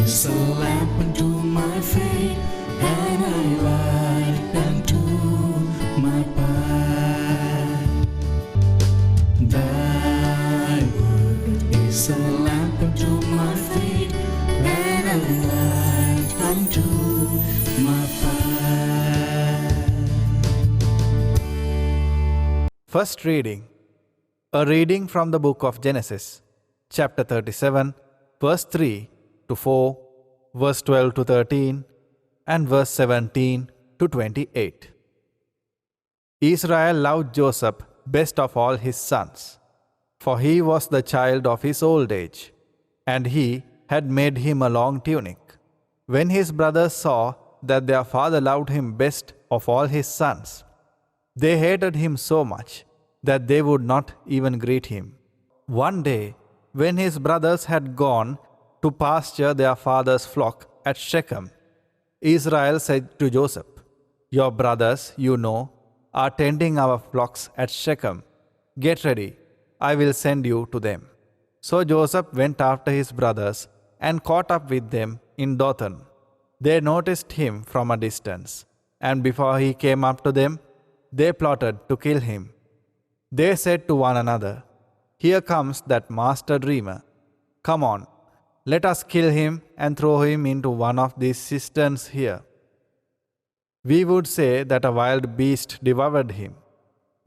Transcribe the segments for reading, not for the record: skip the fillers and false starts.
is a lamp unto my feet, and a light unto my path. Thy word is a lamp unto my feet, and a light unto my path. First reading. A reading from the book of Genesis, chapter 37, verse 3 to 4, verse 12 to 13, and verse 17 to 28. Israel loved Joseph best of all his sons, for he was the child of his old age, and he had made him a long tunic. When his brothers saw that their father loved him best of all his sons, they hated him so much that they would not even greet him. One day, when his brothers had gone to pasture their father's flock at Shechem, Israel said to Joseph, "Your brothers, you know, are tending our flocks at Shechem. Get ready, I will send you to them." So Joseph went after his brothers and caught up with them in Dothan. They noticed him from a distance, and before he came up to them, they plotted to kill him. They said to one another, "Here comes that master dreamer. Come on, let us kill him and throw him into one of these cisterns here. We would say that a wild beast devoured him.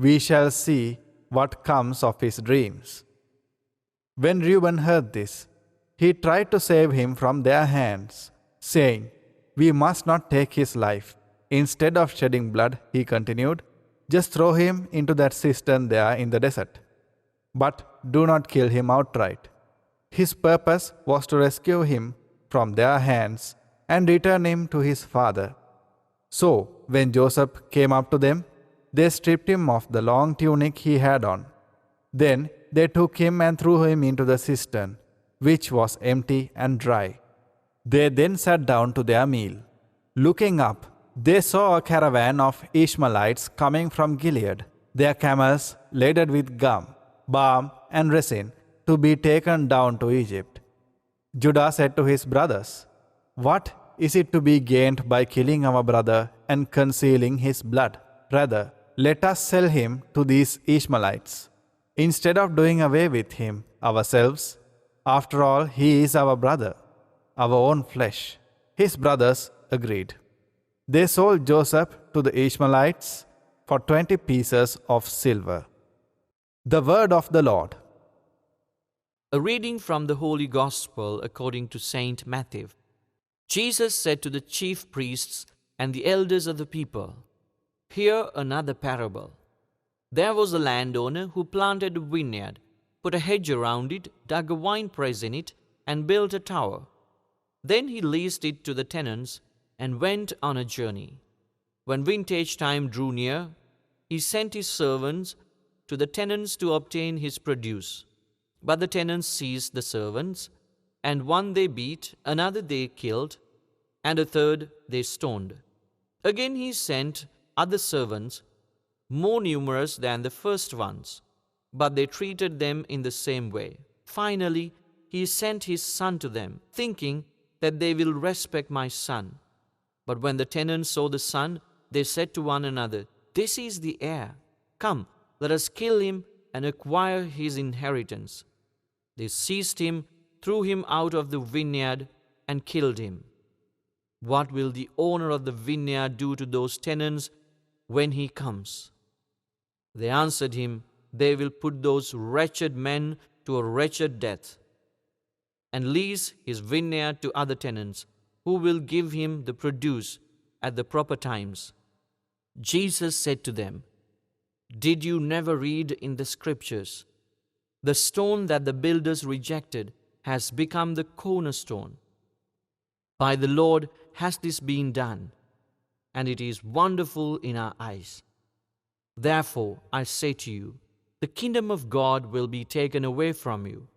We shall see what comes of his dreams." When Reuben heard this, he tried to save him from their hands, saying, "We must not take his life. Instead of shedding blood," he continued, "just throw him into that cistern there in the desert. But do not kill him outright." His purpose was to rescue him from their hands and return him to his father. So, when Joseph came up to them, they stripped him of the long tunic he had on. Then they took him and threw him into the cistern, which was empty and dry. They then sat down to their meal. Looking up, they saw a caravan of Ishmaelites coming from Gilead, their camels laden with gum, balm, and resin, to be taken down to Egypt. Judah said to his brothers, "What is it to be gained by killing our brother and concealing his blood? Rather, let us sell him to these Ishmaelites, instead of doing away with him ourselves. After all, he is our brother, our own flesh." His brothers agreed. They sold Joseph to the Ishmaelites for 20 pieces of silver. The word of the Lord. A reading from the Holy Gospel according to Saint Matthew. Jesus said to the chief priests and the elders of the people, "Hear another parable. There was a landowner who planted a vineyard, put a hedge around it, dug a winepress in it, and built a tower. Then he leased it to the tenants and went on a journey. When vintage time drew near, he sent his servants to the tenants to obtain his produce. But the tenants seized the servants, and one they beat, another they killed, and a third they stoned. Again he sent other servants, more numerous than the first ones, but they treated them in the same way. Finally, he sent his son to them, thinking that they will respect my son. But when the tenants saw the son, they said to one another, 'This is the heir. Come, let us kill him and acquire his inheritance.' They seized him, threw him out of the vineyard, and killed him. What will the owner of the vineyard do to those tenants when he comes?" They answered him, "They will put those wretched men to a wretched death, and lease his vineyard to other tenants, who will give him the produce at the proper times." Jesus said to them, "Did you never read in the Scriptures, 'The stone that the builders rejected has become the cornerstone'? By the Lord has this been done, and it is wonderful in our eyes. Therefore, I say to you, the kingdom of God will be taken away from you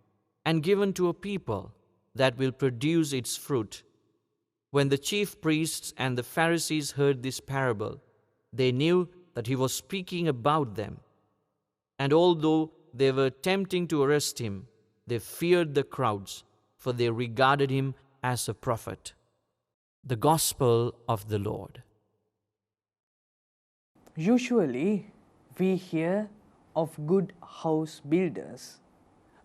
and given to a people that will produce its fruit." When the chief priests and the Pharisees heard this parable, they knew that he was speaking about them. And although they were attempting to arrest him, they feared the crowds, for they regarded him as a prophet. The Gospel of the Lord. Usually, we hear of good house builders,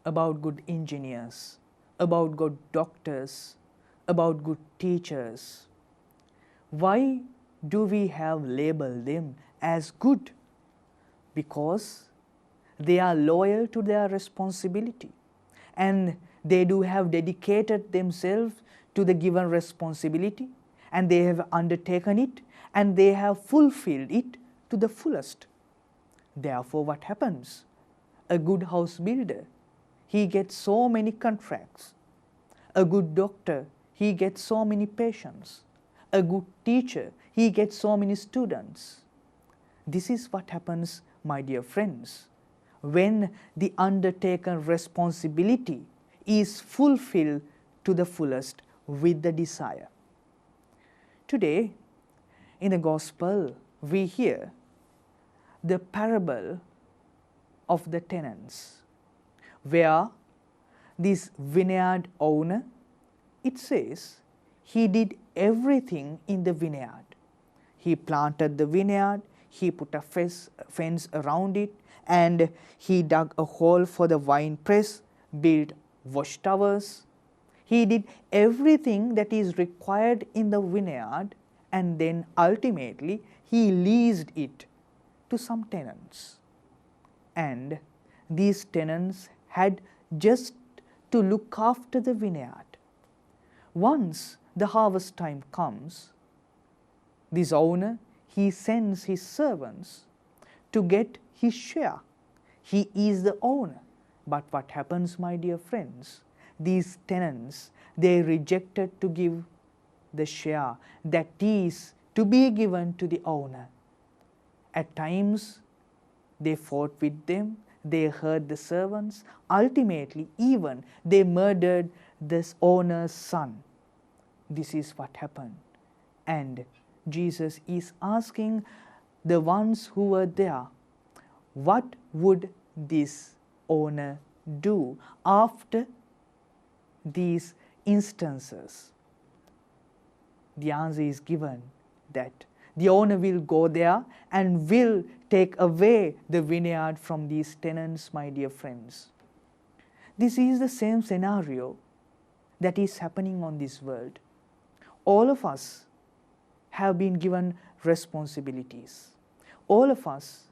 about good engineers, about good doctors, about good teachers. Why do we have labeled them as good? Because they are loyal to their responsibility and they do have dedicated themselves to the given responsibility and they have undertaken it and they have fulfilled it to the fullest. Therefore, what happens? A good house builder, he gets so many contracts. A good doctor, he gets so many patients. A good teacher, he gets so many students. This is what happens, my dear friends, when the undertaken responsibility is fulfilled to the fullest with the desire. Today, in the Gospel, we hear the parable of the tenants, where this vineyard owner, it says, he did everything in the vineyard. He planted the vineyard, he put a fence around it, and he dug a hole for the wine press, built watchtowers. He did everything that is required in the vineyard, and then ultimately he leased it to some tenants. And these tenants had just to look after the vineyard. Once the harvest time comes, this owner, he sends his servants to get his share. He is the owner. But what happens, my dear friends? These tenants, they rejected to give the share that is to be given to the owner. At times, they fought with them, they hurt the servants, ultimately even they murdered this owner's son. This is what happened. And Jesus is asking the ones who were there, what would this owner do after these instances? The answer is given that the owner will go there and will take away the vineyard from these tenants, my dear friends. This is the same scenario that is happening on this world. All of us have been given responsibilities. All of us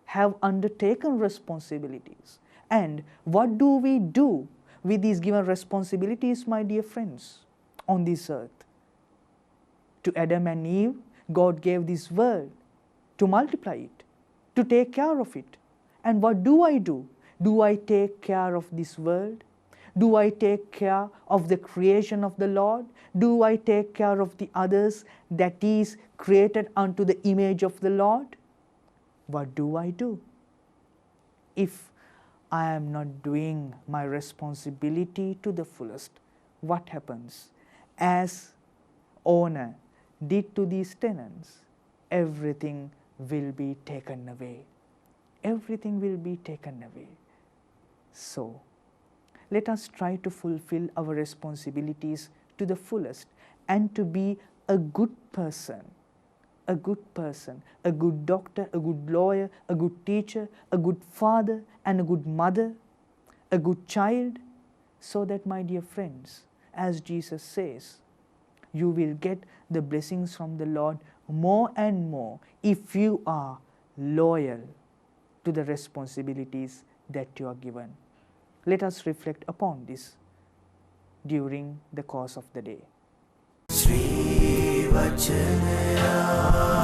have undertaken responsibilities. And what do we do with these given responsibilities, my dear friends, on this earth? To Adam and Eve, God gave this world to multiply it, to take care of it. And what do? Do I take care of this world? Do I take care of the creation of the Lord? Do I take care of the others that is created unto the image of the Lord? What do? If I am not doing my responsibility to the fullest, what happens? As owner did to these tenants, everything will be taken away. Everything will be taken away. So, let us try to fulfill our responsibilities to the fullest and to be a good person, a good doctor, a good lawyer, a good teacher, a good father and a good mother, a good child, so that, my dear friends, as Jesus says, you will get the blessings from the Lord more and more if you are loyal to the responsibilities that you are given. Let us reflect upon this during the course of the day. Wachanayano.